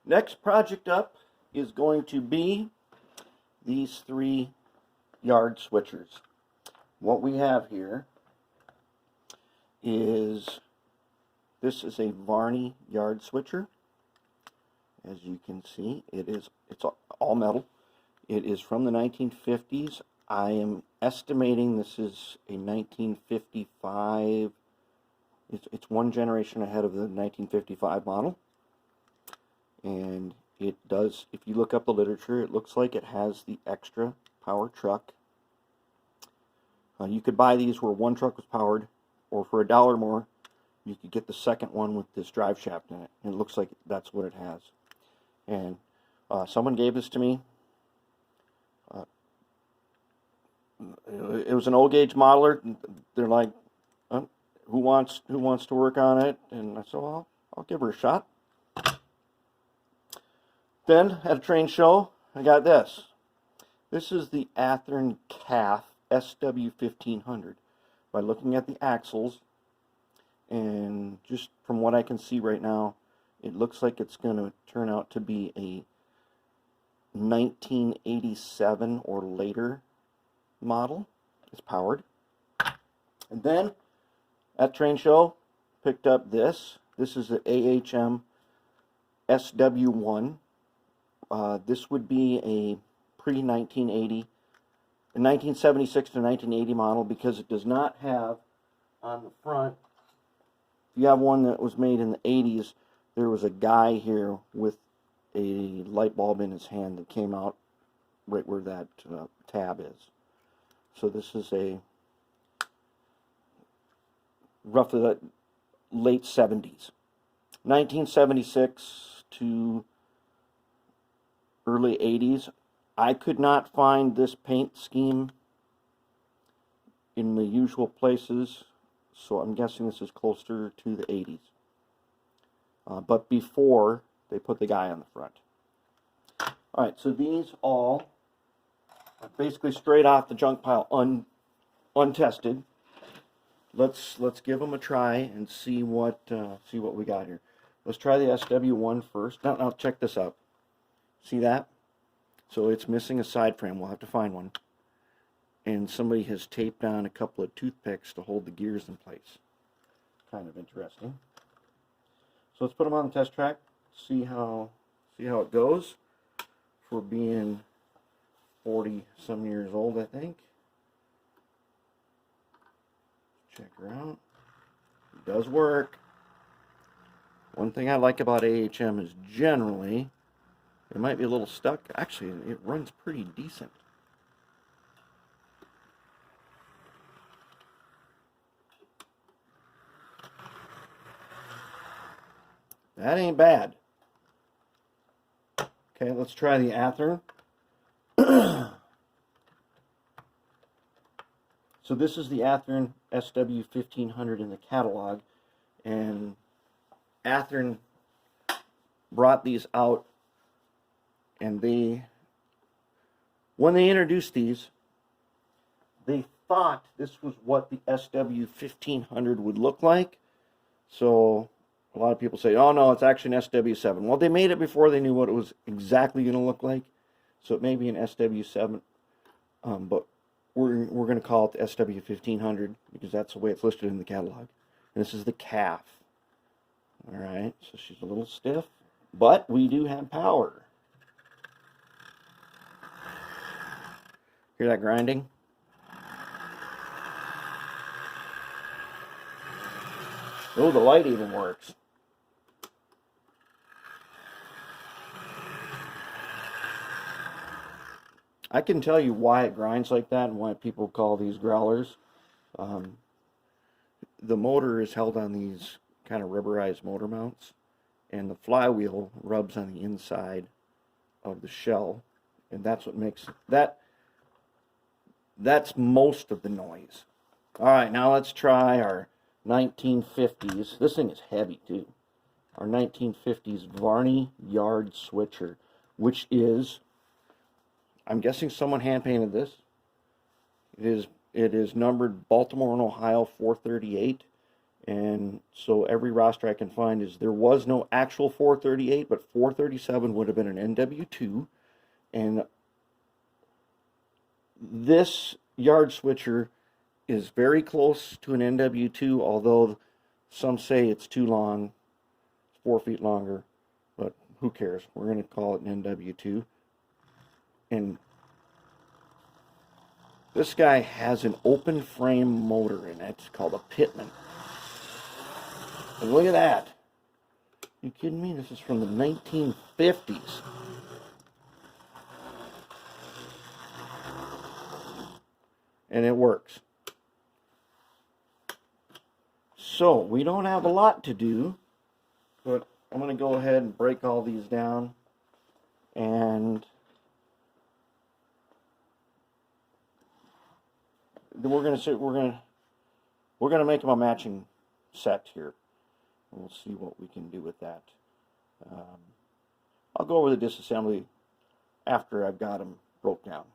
Next project up is going to be these 3 yard switchers. What we have here is, this is a Varney Yard Switcher. As you can see, it's all metal. It is from the 1950s. I am estimating this is a 1955. It's one generation ahead of the 1955 model. And it does, if you look up the literature, it looks like it has the extra power truck. You could buy these where one truck was powered, or for $1 more, you could get the second one with this drive shaft in it. And it looks like that's what it has. And someone gave this to me. It was an old gauge modeler. They're like, who wants to work on it? And I said, well, I'll give her a shot. Then at a train show, I got this. This is the Athearn Calf SW1500. By looking at the axles, and just from what I can see right now, it looks like it's going to turn out to be a 1987 or later model. It's powered. And then at train show, picked up this. This is the AHM SW1. This would be a pre-1980, a 1976 to 1980 model, because it does not have on the front. If you have one that was made in the 80s, there was a guy here with a light bulb in his hand that came out right where that tab is. So this is a roughly the late 70s. 1976 to early 80s. I could not find this paint scheme in the usual places, so I'm guessing this is closer to the 80s. But before they put the guy on the front. Alright, so these all are basically straight off the junk pile, untested. Let's give them a try and see what we got here. Let's try the SW1 first. Now check this out. See that? So it's missing a side frame. We'll have to find one. And somebody has taped on a couple of toothpicks to hold the gears in place. Kind of interesting. So let's put them on the test track. See how it goes. For being 40 some years old, I think. Check her out. It does work. One thing I like about AHM is generally, it might be a little stuck. Actually, it runs pretty decent. That ain't bad. Okay, let's try the Athearn. So this is the Athearn SW1500 in the catalog, and Athearn brought these out, and when they introduced these, they thought this was what the SW1500 would look like. So a lot of people say, oh no, it's actually an SW7. Well, they made it before they knew what it was exactly going to look like. So it may be an SW7, but we're going to call it the SW1500 because that's the way it's listed in the catalog. And this is the Calf. Alright, so she's a little stiff, but we do have power. Hear that grinding? Oh, the light even works. I can tell you why it grinds like that and why people call these growlers. The motor is held on these kind of rubberized motor mounts, and the flywheel rubs on the inside of the shell, and that's what makes that. That's most of the noise. Alright, now let's try our 1950s. This thing is heavy too. Our 1950s Varney Yard Switcher, which is, I'm guessing someone hand painted this. It is numbered Baltimore and Ohio 438, And so every roster I can find is there was no actual 438, but 437 would have been an NW2. And this yard switcher is very close to an NW2, although some say it's too long, it's 4 feet longer, but who cares? We're going to call it an NW2. And this guy has an open frame motor in it. It's called a Pitman. And look at that. You kidding me? This is from the 1950s. And it works. So, we don't have a lot to do, but I'm going to go ahead and break all these down, and we're going to make them a matching set here. And we'll see what we can do with that. I'll go over the disassembly after I've got them broke down.